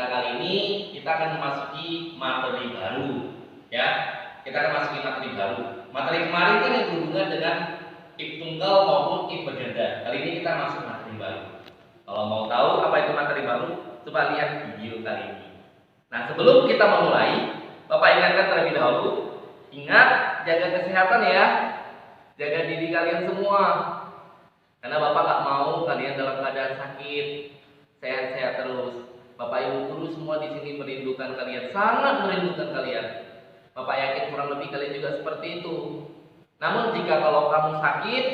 kita kali ini kita akan memasuki materi baru, ya. Kita akan memasuki materi baru. Materi kemarin kan yang berhubungan dengan if tunggal maupun if berganda. Kali ini kita masuk materi baru. Kalau mau tahu apa itu materi baru, coba lihat video kali ini. Nah, sebelum kita memulai, Bapak ingatkan terlebih dahulu, ingat jaga kesehatan ya, jaga diri kalian semua. Karena Bapak gak mau kalian dalam keadaan sakit, sehat-sehat terus. Bapak Ibu guru semua di sini merindukan kalian, sangat merindukan kalian. Bapak yakin kurang lebih kalian juga seperti itu. Namun jika kalau kamu sakit,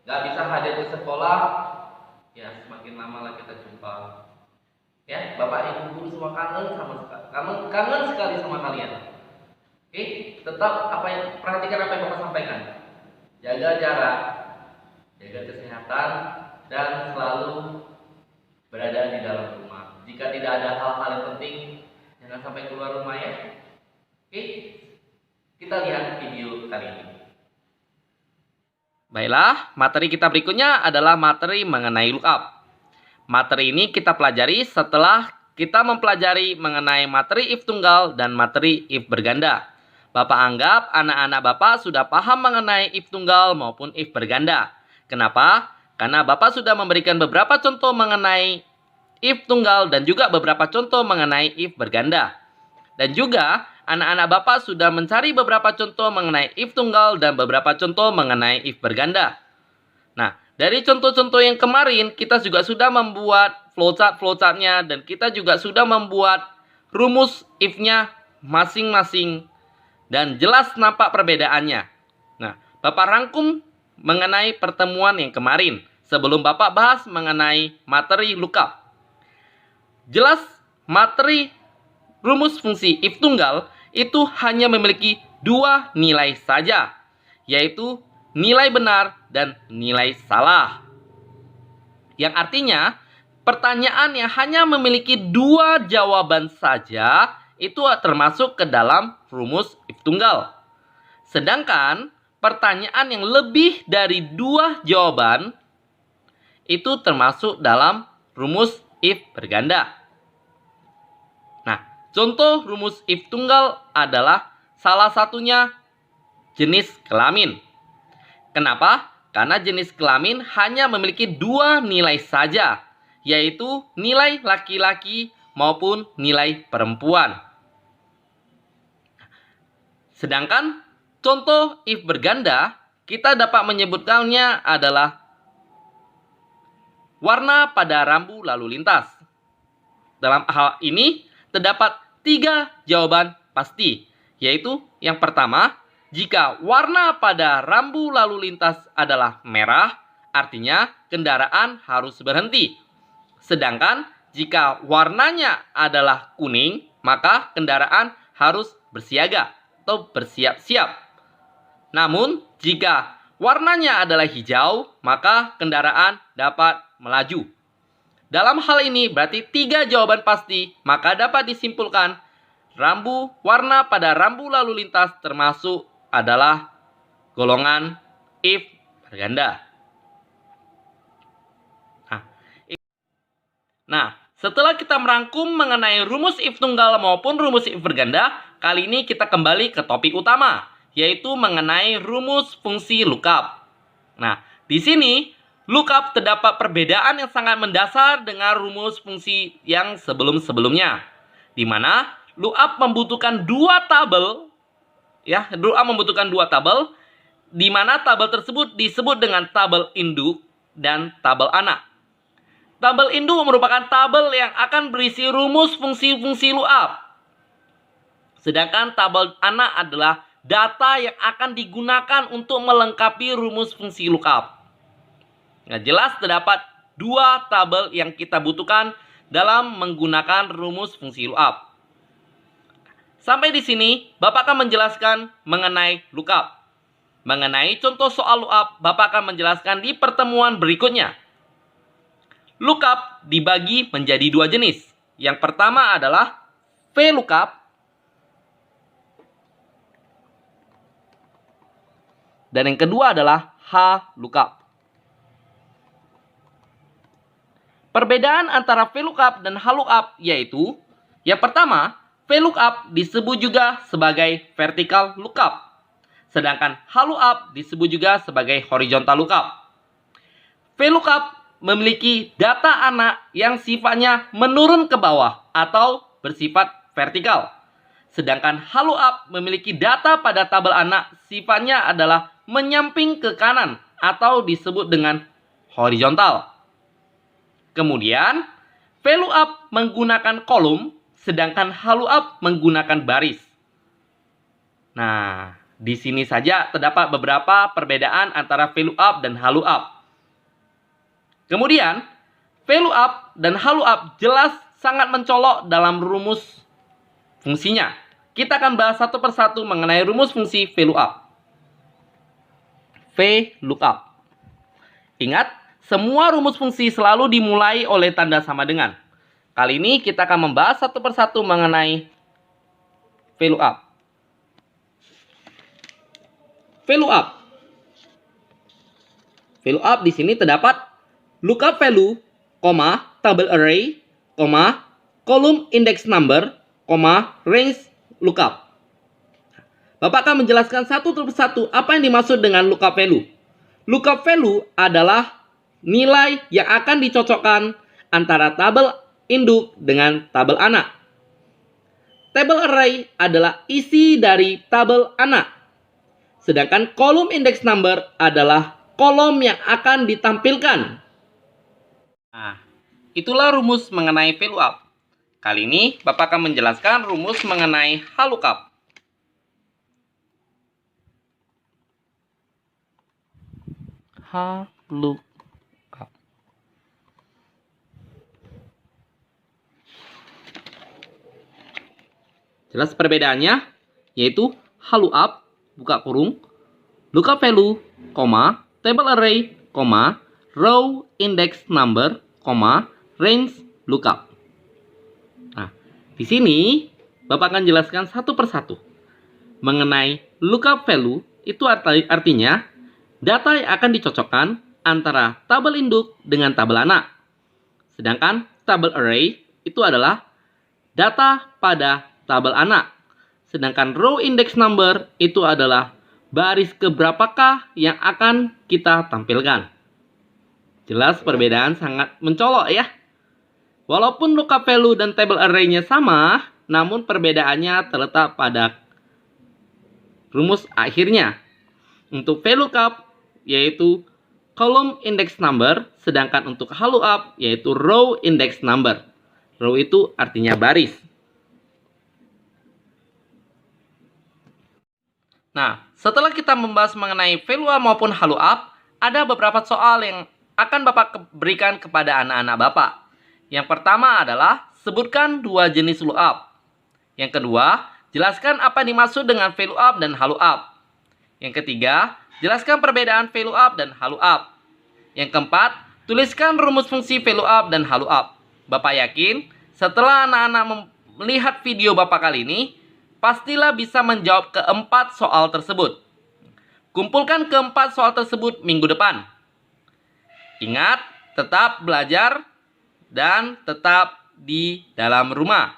gak bisa hadir ke sekolah, ya semakin lama lah kita jumpa. Ya, Bapak Ibu guru semua kangen sekali sama kalian. Oke, tetap perhatikan apa yang Bapak sampaikan. Jaga jarak, jaga kesehatan, dan selalu berada di dalam rumah. Jika tidak ada hal-hal yang penting, jangan sampai keluar rumah ya. Oke, kita lihat video kali ini. Baiklah, materi kita berikutnya adalah materi mengenai lookup. Materi ini kita pelajari setelah kita mempelajari mengenai materi if tunggal dan materi if berganda. Bapak anggap anak-anak Bapak sudah paham mengenai if tunggal maupun if berganda. Kenapa? Karena Bapak sudah memberikan beberapa contoh mengenai if tunggal dan juga beberapa contoh mengenai if berganda. Dan juga anak-anak Bapak sudah mencari beberapa contoh mengenai if tunggal dan beberapa contoh mengenai if berganda. Nah, dari contoh-contoh yang kemarin kita juga sudah membuat flowchart-nya dan kita juga sudah membuat rumus if-nya masing-masing dan jelas nampak perbedaannya. Nah, Bapak rangkum mengenai pertemuan yang kemarin sebelum Bapak bahas mengenai materi lookup. Jelas materi rumus fungsi if tunggal itu hanya memiliki dua nilai saja, yaitu nilai benar dan nilai salah. Yang artinya pertanyaan yang hanya memiliki dua jawaban saja itu termasuk ke dalam rumus if tunggal. Sedangkan pertanyaan yang lebih dari dua jawaban itu termasuk dalam rumus if berganda. Nah, contoh rumus if tunggal adalah salah satunya jenis kelamin. Kenapa? Karena jenis kelamin hanya memiliki dua nilai saja, yaitu nilai laki-laki maupun nilai perempuan. Sedangkan contoh if berganda, kita dapat menyebutkannya adalah warna pada rambu lalu lintas. Dalam hal ini terdapat tiga jawaban pasti, yaitu yang pertama, jika warna pada rambu lalu lintas adalah merah, artinya kendaraan harus berhenti. Sedangkan jika warnanya adalah kuning, maka kendaraan harus bersiaga atau bersiap-siap. Namun, jika warnanya adalah hijau, maka kendaraan dapat melaju. Dalam hal ini berarti tiga jawaban pasti, maka dapat disimpulkan warna pada rambu lalu lintas termasuk adalah golongan if berganda. Nah, setelah kita merangkum mengenai rumus if tunggal maupun rumus if berganda, kali ini kita kembali ke topik utama, yaitu mengenai rumus fungsi lookup. Nah, di sini lookup terdapat perbedaan yang sangat mendasar dengan rumus fungsi yang sebelum-sebelumnya, di mana lookup membutuhkan dua tabel, ya, lookup membutuhkan dua tabel, di mana tabel tersebut disebut dengan tabel induk dan tabel anak. Tabel induk merupakan tabel yang akan berisi rumus fungsi-fungsi lookup. Sedangkan tabel anak adalah data yang akan digunakan untuk melengkapi rumus fungsi lookup. Nah, jelas terdapat dua tabel yang kita butuhkan dalam menggunakan rumus fungsi lookup. Sampai di sini, Bapak akan menjelaskan mengenai lookup. Mengenai contoh soal lookup, Bapak akan menjelaskan di pertemuan berikutnya. Lookup dibagi menjadi dua jenis. Yang pertama adalah VLOOKUP dan yang kedua adalah HLOOKUP. Perbedaan antara VLOOKUP dan HLOOKUP yaitu Yang pertama, VLOOKUP disebut juga sebagai vertical lookup, sedangkan HLOOKUP disebut juga sebagai horizontal lookup. VLOOKUP memiliki data anak yang sifatnya menurun ke bawah atau bersifat vertikal, sedangkan HLOOKUP memiliki data pada tabel anak sifatnya adalah menyamping ke kanan atau disebut dengan horizontal. Kemudian, VLOOKUP menggunakan kolom, sedangkan HLOOKUP menggunakan baris. Nah, di sini saja terdapat beberapa perbedaan antara VLOOKUP dan HLOOKUP. Kemudian, VLOOKUP dan HLOOKUP jelas sangat mencolok dalam rumus fungsinya. Kita akan bahas satu persatu mengenai rumus fungsi VLOOKUP. VLOOKUP. Ingat, semua rumus fungsi selalu dimulai oleh tanda sama dengan. Kali ini kita akan membahas satu persatu mengenai VLOOKUP. VLOOKUP. VLOOKUP di sini terdapat lookup value, table array, column index number, range lookup. Bapak akan menjelaskan satu persatu apa yang dimaksud dengan lookup value. Lookup value adalah nilai yang akan dicocokkan antara tabel induk dengan tabel anak. Table array adalah isi dari tabel anak. Sedangkan kolom index number adalah kolom yang akan ditampilkan. Nah, itulah rumus mengenai VLOOKUP. Kali ini Bapak akan menjelaskan rumus mengenai HLOOKUP. HLOOKUP. Jelas perbedaannya, yaitu HLOOKUP, buka kurung, lookup value, table array, row index number, range lookup. Nah, di sini Bapak akan jelaskan satu persatu. Mengenai lookup value, itu artinya data yang akan dicocokkan antara tabel induk dengan tabel anak. Sedangkan tabel array itu adalah data pada tabel anak. Sedangkan row index number itu adalah baris keberapakah yang akan kita tampilkan. Jelas perbedaan sangat mencolok ya. Walaupun lookup value dan table array-nya sama, namun perbedaannya terletak pada rumus akhirnya. Untuk VLOOKUP yaitu column index number, sedangkan untuk HLOOKUP yaitu row index number. Row itu artinya baris. Nah, setelah kita membahas mengenai VLOOKUP maupun HLOOKUP, ada beberapa soal yang akan Bapak berikan kepada anak-anak Bapak. Yang pertama adalah sebutkan dua jenis lookup. Yang kedua, jelaskan apa yang dimaksud dengan VLOOKUP dan HLOOKUP. Yang ketiga, jelaskan perbedaan VLOOKUP dan HLOOKUP. Yang keempat, tuliskan rumus fungsi VLOOKUP dan HLOOKUP. Bapak yakin setelah anak-anak melihat video Bapak kali ini, pastilah bisa menjawab keempat soal tersebut. Kumpulkan keempat soal tersebut minggu depan. Ingat, tetap belajar dan tetap di dalam rumah.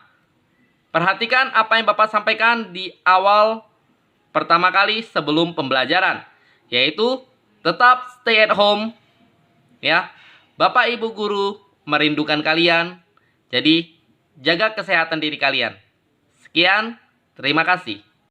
Perhatikan apa yang Bapak sampaikan di awal pertama kali sebelum pembelajaran, yaitu tetap stay at home. Ya, Bapak Ibu guru merindukan kalian. Jadi, jaga kesehatan diri kalian. Sekian, terima kasih.